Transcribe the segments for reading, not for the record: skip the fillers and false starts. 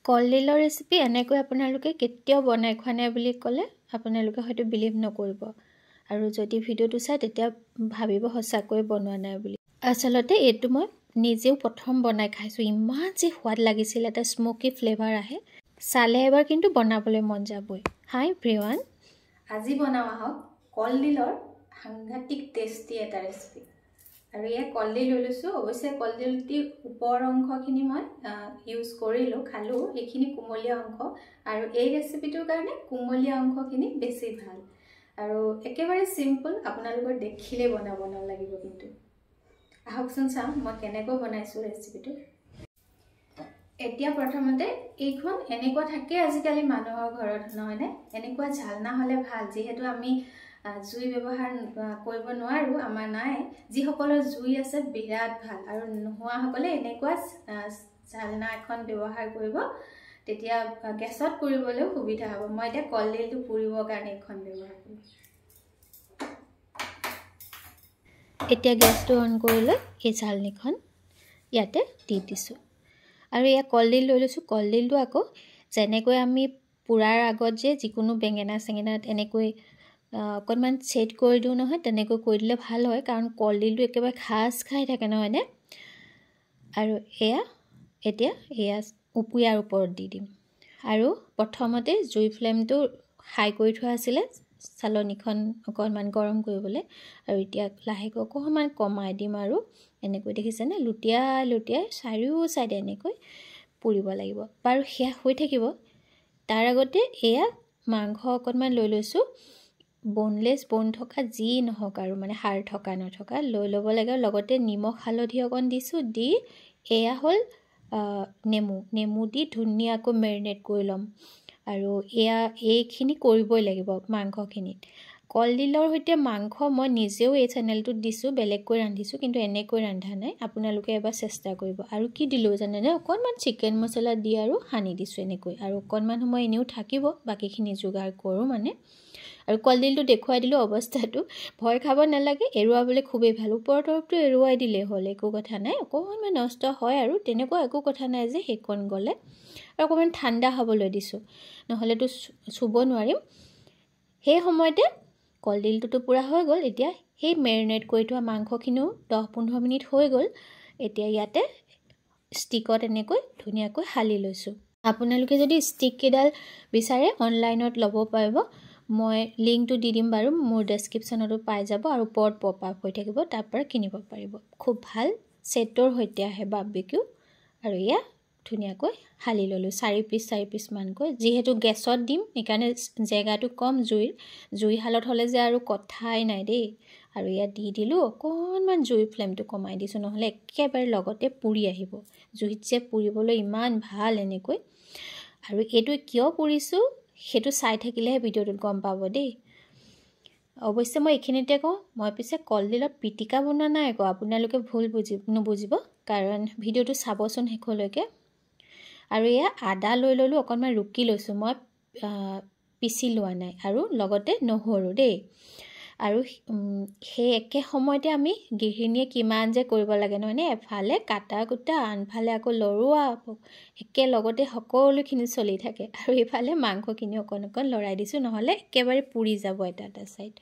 কলডিলৰ ৰেচিপি এনেকৈ আপোনালোকে কেতিয়াও বনাই খোৱা নাই বুলি ক'লে আপোনালোকে হয়তো বিলিভ নকৰিব আৰু যদি ভিডিঅ'টো চাই তেতিয়া ভাবিব সঁচাকৈ বনোৱা নাই বুলি। আচলতে এইটো মই নিজেও প্ৰথম বনাই খাইছোঁ, ইমান যে সোৱাদ লাগিছিল, এটা স্মোকি ফ্লেভাৰ আহে, চালে এবাৰ কিন্তু বনাবলৈ মন যাবই। হাই এভৰিৱান, আজি বনাওঁ আহক কলডিলৰ সাংঘাতিক টেষ্টি এটা ৰেচিপি। আৰু এয়া কলডিল লৈ লৈছোঁ, অৱশ্যে কলডিলটিৰ ওপৰ অংশখিনি মই ইউজ কৰিলোঁ, খালোঁ, এইখিনি কোমলীয়া অংশ, আৰু এই ৰেচিপিটোৰ কাৰণে কোমলীয়া অংশখিনি বেছি ভাল। আৰু একেবাৰে চিম্পল, আপোনালোকৰ দেখিলে বনাব নালাগিব। কিন্তু আহকচোন চাওঁ মই কেনেকৈ বনাইছোঁ ৰেচিপিটো। এতিয়া প্ৰথমতে এইখন এনেকুৱা থাকে আজিকালি মানুহৰ ঘৰত, নহয়নে? এনেকুৱা ঝালনা হ'লে ভাল, যিহেতু আমি জুই ব্যৱহাৰ কৰিব নোৱাৰোঁ, আমাৰ নাই। যিসকলৰ জুই আছে বিৰাট ভাল, আৰু নোহোৱাসকলে এনেকুৱা ঝালনা এখন ব্যৱহাৰ কৰিব, তেতিয়া গেছত পুৰিবলৈও সুবিধা হ'ব। মই এতিয়া কলডিলটো পুৰিবৰ কাৰণে এইখন ব্যৱহাৰ কৰিম। এতিয়া গেছটো অন কৰি লৈ এই ঝালনিখন ইয়াতে দি দিছোঁ, আৰু এয়া কলডিল লৈ লৈছোঁ। কলডিলটো আকৌ যেনেকৈ আমি পুৰাৰ আগত যে যিকোনো বেঙেনা চেঙেনাত এনেকৈ অকণমান ছেট কৰি দিওঁ নহয়, তেনেকৈ কৰি দিলে ভাল হয়, কাৰণ কলডিলটো একেবাৰে খাজ খাই থাকে নহয়নে? আৰু এতিয়া ইয়াৰ ওপৰত দি দিম। আৰু প্ৰথমতে জুই ফ্লেমটো হাই কৰি থোৱা আছিলে, চালনীখন অকণমান গৰম কৰিবলৈ, আৰু এতিয়া লাহেকৈ অকণমান কমাই দিম, আৰু এনেকৈ দেখিছেনে লুটিয়াই চাৰিও চাইডে এনেকৈ পুৰিব লাগিব। বাৰু সেয়া হৈ থাকিব, তাৰ আগতে এয়া মাংস অকণমান লৈ লৈছোঁ, বনলেছ, বন থকা যি নহওক আৰু, মানে হাড় থকা নথকা লৈ ল'ব লাগে। লগতে নিমখ হালধি অকণ দিছোঁ, দি এয়া হ'ল নেমু দি ধুনীয়াকৈ মেৰিনেট কৰি ল'ম। আৰু এইখিনি কৰিবই লাগিব মাংসখিনিত। কলডিলৰ সৈতে মাংস মই নিজেও এই চেনেলটোত দিছোঁ, বেলেগকৈ ৰান্ধিছোঁ, কিন্তু এনেকৈ ৰান্ধা নাই, আপোনালোকে এবাৰ চেষ্টা কৰিব। আৰু কি দিলোঁ জানেনে? অকণমান চিকেন মছলা দি আৰু সানি দিছোঁ এনেকৈ, আৰু অকণমান সময় এনেও থাকিব, বাকীখিনি যোগাৰ কৰোঁ মানে। আৰু কলডিলটো দেখুৱাই দিলোঁ অৱস্থাটো, ভয় খাব নালাগে, এৰুৱাবলৈ খুবেই ভাল। ওপৰৰ তৰফটো এৰুৱাই দিলেই হ'ল, একো কথা নাই। অকণমান নষ্ট হয় আৰু তেনেকুৱা একো কথা নাই যে সেইকণ গ'লে। আৰু অকণমান ঠাণ্ডা হ'বলৈ দিছোঁ, নহ'লেতো চুব নোৱাৰিম। সেই সময়তে কলডিলটোতো পূৰা হৈ গ'ল। এতিয়া সেই মেৰিনেট কৰি থোৱা মাংসখিনিও 10-15 মিনিট হৈ গ'ল। এতিয়া ইয়াতে ষ্টিকত এনেকৈ ধুনীয়াকৈ সালি লৈছোঁ। আপোনালোকে যদি ষ্টিক কেইডাল বিচাৰে অনলাইনত ল'ব পাৰিব, মই লিংকটো দি দিম বাৰু, মোৰ ডেছক্ৰিপশ্যনতো পাই যাব, আৰু ওপৰত পপ আপ হৈ থাকিব, তাৰ পৰা কিনিব পাৰিব। খুব ভাল ছেটৰ সৈতে আহে বাৰ্বিকিউ। আৰু এয়া ধুনীয়াকৈ সালি ল'লোঁ 4 পিচ মানকৈ, যিহেতু গেছত দিম সেইকাৰণে জেগাটো কম, জুই শালত হ'লে যে আৰু কথাই নাই দেই। আৰু ইয়াত দি দিলোঁ, অকণমান জুই ফ্লেমটো কমাই দিছোঁ, নহ'লে একেবাৰে লগতে পুৰি আহিব। জুইত যে পুৰিবলৈ ইমান ভাল এনেকৈ। আৰু এইটো কিয় পুৰিছোঁ সেইটো চাই থাকিলেহে ভিডিঅ'টোত গম পাব দেই। অৱশ্যে মই এইখিনিতে কওঁ, মই পিছে কলডিলত পিটিকা বনোৱা নাই আকৌ, আপোনালোকে ভুল নুবুজিব, কাৰণ ভিডিঅ'টো চাবচোন শেষলৈকে। আৰু এয়া আদা লৈ ল'লোঁ, অকণমান ৰুকি লৈছোঁ, মই পিচি লোৱা নাই, আৰু লগতে নহৰু দেই। আৰু সেই একে সময়তে আমি গৃহিণীয়ে কিমান যে কৰিব লাগে নহয়নে? এফালে কাটা কুটা, আনফালে আকৌ লৰোৱা, একেলগতে সকলোখিনি চলি থাকে। আৰু এইফালে মাংসখিনি অকণ লৰাই দিছোঁ, নহ'লে একেবাৰে পুৰি যাব এটা ছাইড।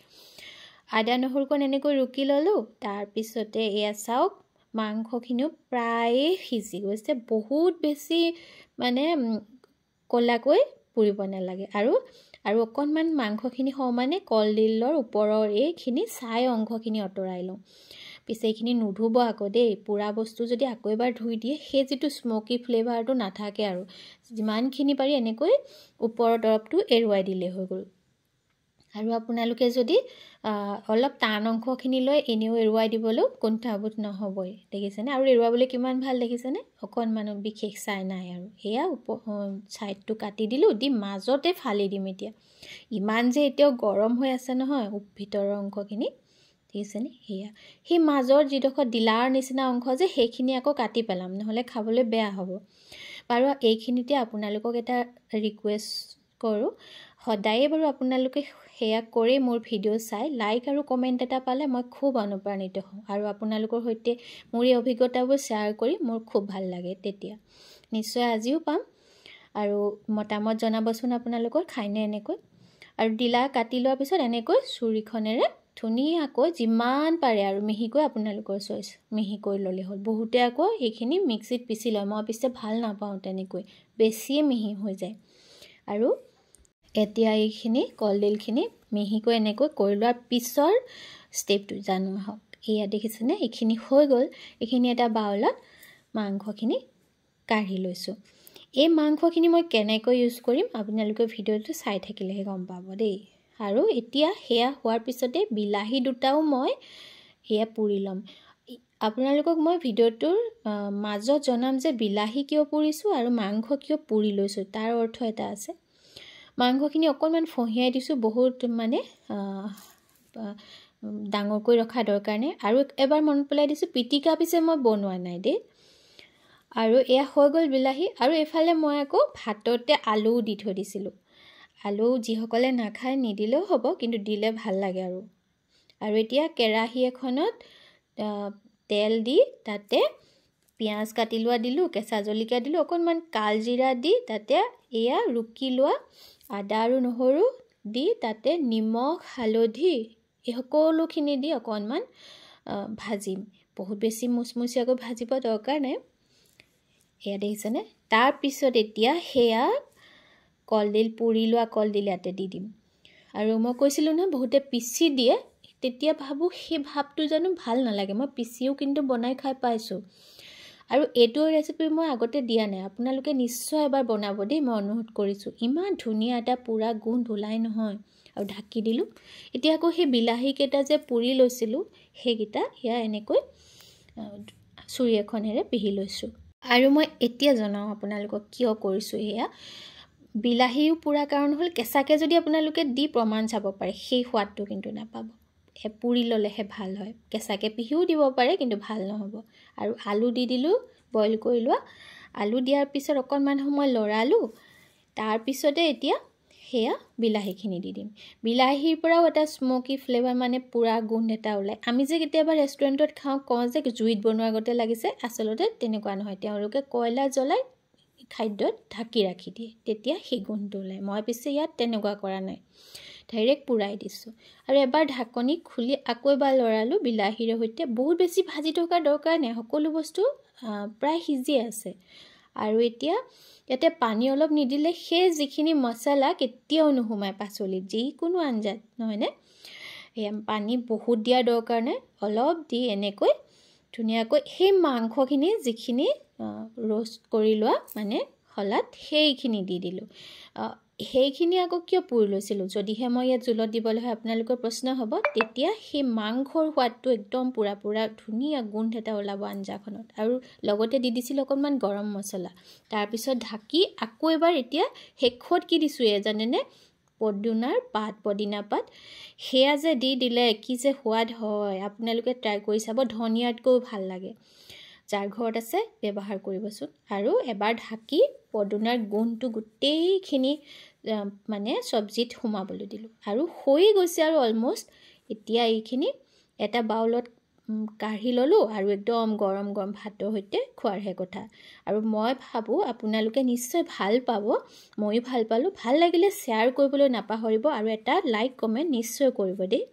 আদা নহৰুকণ এনেকৈ ৰুকি ল'লোঁ। তাৰপিছতে এয়া চাওক, মাংসখিনিও প্ৰায়ে সিজি গৈছে, বহুত বেছি মানে ক'লাকৈ পুৰিব নালাগে। আৰু অকণমান মাংসখিনি সমানে কলডিলৰ ওপৰৰ এইখিনি ছাই অংশখিনি আঁতৰাই লওঁ। পিছে এইখিনি নুধুব আকৌ দেই, পুৰা বস্তু যদি আকৌ এবাৰ ধুই দিয়ে সেই যিটো স্মোকি ফ্লেভাৰটো নাথাকে। আৰু যিমানখিনি পাৰি এনেকৈ ওপৰৰ তৰফটো এৰুৱাই দিলেই হৈ গ'ল। আৰু আপোনালোকে যদি অলপ টান অংশখিনি লৈ এনেও এৰুৱাই দিবলৈও কুণ্ঠাবোধ নহ'বই, দেখিছেনে? আৰু এৰুৱাবলৈ কিমান ভাল দেখিছেনে? অকণমানো বিশেষ চাই নাই। আৰু এয়া ছাইডটো কাটি দিলোঁ, দি মাজতে ফালি দিম। এতিয়া ইমান যে এতিয়াও গৰম হৈ আছে নহয় ভিতৰৰ অংশখিনি, দেখিছেনে? সেই মাজৰ যিডোখৰ ডিলাৰ নিচিনা অংশ যে, সেইখিনি আকৌ কাটি পেলাম, নহ'লে খাবলৈ বেয়া হ'ব। বাৰু এইখিনিতে আপোনালোকক এটা ৰিকুৱেষ্ট কৰোঁ, সদায়ে বাৰু আপোনালোকে সেয়া কৰি মোৰ ভিডিঅ' চাই লাইক আৰু কমেণ্ট এটা পালে মই খুব অনুপ্ৰাণিত হওঁ, আৰু আপোনালোকৰ সৈতে মোৰ এই অভিজ্ঞতাবোৰ শ্বেয়াৰ কৰি মোৰ খুব ভাল লাগে। তেতিয়া নিশ্চয় আজিও পাম। আৰু মতামত জনাবচোন আপোনালোকৰ খাইনে এনেকৈ। আৰু ডিলা কাটি লোৱাৰ পিছত এনেকৈ চুৰিখনেৰে ধুনীয়াকৈ যিমান পাৰে আৰু মিহিকৈ আপোনালোকৰ চইচ মিহিকৈ ল'লে হ'ল। বহুতে আকৌ এইখিনি মিক্সিত পিচি লয়, মই পিছে ভাল নাপাওঁ তেনেকৈ, বেছিয়ে মিহি হৈ যায়। আৰু এতিয়া এইখিনি কলডিলখিনি মিহিকৈ এনেকৈ কৰি লোৱাৰ পিছৰ ষ্টেপটো জানো আহক। এয়া দেখিছেনে, এইখিনি হৈ গ'ল। এইখিনি এটা বাউলত মাংসখিনি কাঢ়ি লৈছোঁ। এই মাংসখিনি মই কেনেকৈ ইউজ কৰিম আপোনালোকে ভিডিঅ'টো চাই থাকিলেহে গম পাব দেই। আৰু এতিয়া সেয়া হোৱাৰ পিছতে বিলাহী দুটাও মই সেয়া পুৰি ল'ম। আপোনালোকক মই ভিডিঅ'টোৰ মাজত জনাম যে বিলাহী কিয় পুৰিছোঁ আৰু মাংস কিয় পুৰি লৈছোঁ, তাৰ অৰ্থ এটা আছে। মাংসখিনি অকণমান ফহিয়াই দিছোঁ, বহুত মানে ডাঙৰকৈ ৰখা দৰকাৰ নাই। আৰু এবাৰ মনত পেলাই দিছোঁ, পিটিকা পিছে মই বনোৱা নাই দেই। আৰু এয়া হৈ গ'ল বিলাহী। আৰু এইফালে মই আকৌ ভাততে আলুও দি থৈ দিছিলোঁ। আলু যিসকলে নাখায় নিদিলেও হ'ব, কিন্তু দিলে ভাল লাগে আৰু। আৰু এতিয়া কেৰাহী এখনত তেল দি তাতে পিঁয়াজ কাটি লোৱা দিলোঁ, কেঁচা জলকীয়া দিলোঁ, অকণমান কালজিৰা দি তাতে এয়া ৰুকি লোৱা আদা আৰু নহৰু দি তাতে নিমখ হালধি এই সকলোখিনি দি অকণমান ভাজিম। বহুত বেছি মুচমুচীয়াকৈ ভাজিব দৰকাৰ নাই। এয়া দেখিছেনে। তাৰপিছত এতিয়া সেয়া কলডিল পুৰি লোৱা কলডিল ইয়াতে দি দিম। আৰু মই কৈছিলোঁ নহয় বহুতে পিচি দিয়ে, তেতিয়া ভাবোঁ সেই ভাৱটো জানো ভাল নালাগে। মই পিচিও কিন্তু বনাই খাই পাইছোঁ। আৰু এইটো ৰেচিপি মই আগতে দিয়া নাই, আপোনালোকে নিশ্চয় এবাৰ বনাব দেই, মই অনুৰোধ কৰিছোঁ। ইমান ধুনীয়া এটা পুৰা গোন্ধ ওলাই নহয়। আৰু ঢাকি দিলোঁ। এতিয়া আকৌ সেই বিলাহীকেইটা যে পুৰি লৈছিলোঁ সেইকেইটা সেয়া এনেকৈ চুৰি এখনেৰে পিহি লৈছোঁ। আৰু মই এতিয়া জনাওঁ আপোনালোকক কিয় কৰিছোঁ সেয়া। বিলাহীও পুৰা কাৰণ হ'ল কেঁচাকৈ যদি আপোনালোকে দি প্ৰমাণ চাব পাৰে সেই সোৱাদটো কিন্তু নাপাব। পুৰি ল'লেহে ভাল হয়। কেঁচাকৈ পিহিও দিব পাৰে কিন্তু ভাল নহ'ব। আৰু আলু দি দিলোঁ বইল কৰি লোৱা। আলু দিয়াৰ পিছত অকণমান সময় লৰালোঁ। তাৰপিছতে এতিয়া সেয়া বিলাহীখিনি দি দিম। বিলাহীৰ পৰাও এটা স্মকি ফ্লেভাৰ মানে পুৰা গোন্ধ এটা ওলায়। আমি যে কেতিয়াবা ৰেষ্টুৰেণ্টত কওঁ যে জুইত বনোৱাৰ আগতে লাগিছে, আচলতে তেনেকুৱা নহয়। তেওঁলোকে কয়লা জ্বলাই খাদ্যত ঢাকি ৰাখি দিয়ে, তেতিয়া সেই গোন্ধটো ওলায়। মই পিছে ইয়াত তেনেকুৱা কৰা নাই, ডাইৰেক্ট পুৰাই দিছোঁ। আৰু এবাৰ ঢাকনি খুলি আকৌ এবাৰ লৰালোঁ বিলাহীৰ সৈতে। বহুত বেছি ভাজি থকাৰ দৰকাৰ নাই, সকলো বস্তু প্ৰায় সিজি আছে। আৰু এতিয়া ইয়াতে পানী অলপ নিদিলে সেই যিখিনি মছলা কেতিয়াও নোসোমায় পাচলিত, যিকোনো আঞ্জাত, নহয়নে। সেয়া পানী বহুত দিয়াৰ দৰকাৰ নাই, অলপ দি এনেকৈ ধুনীয়াকৈ সেই মাংসখিনি যিখিনি ৰোষ্ট কৰি লোৱা মানে শলাত সেইখিনি দি দিলোঁ। সেইখিনি আকৌ কিয় পুৰি লৈছিলোঁ, যদিহে মই ইয়াত জোলত দিবলৈ হয় আপোনালোকৰ প্ৰশ্ন হ'ব, তেতিয়া সেই মাংসৰ সোৱাদটো একদম পুৰা ধুনীয়া গোন্ধ এটা ওলাব আঞ্জাখনত। আৰু লগতে দি দিছিলোঁ অকণমান গৰম মছলা। তাৰপিছত ঢাকি আকৌ এবাৰ এতিয়া শেষত কি দিছোঁ জানেনে, পদিনা পাত। সেয়া যে দি দিলে কি যে সোৱাদ হয়, আপোনালোকে ট্ৰাই কৰি চাব। ধনিয়াতকৈও ভাল লাগে। যাৰ ঘৰত আছে ব্যৱহাৰ কৰিবচোন। আৰু এবাৰ ঢাকি পদিনাৰ গোন্ধটো গোটেইখিনি মানে চব্জিত সোমাবলৈ দিলোঁ। আৰু হৈ গৈছে আৰু অলমষ্ট। এতিয়া এইখিনি এটা বাউলত কাঢ়ি ল'লোঁ আৰু একদম গৰম গৰম ভাতৰ সৈতে খোৱাৰহে কথা। আৰু মই ভাবোঁ আপোনালোকে নিশ্চয় ভাল পাব, ময়ো ভাল পালোঁ। ভাল লাগিলে শ্বেয়াৰ কৰিবলৈ নাপাহৰিব আৰু এটা লাইক কমেণ্ট নিশ্চয় কৰিব দেই।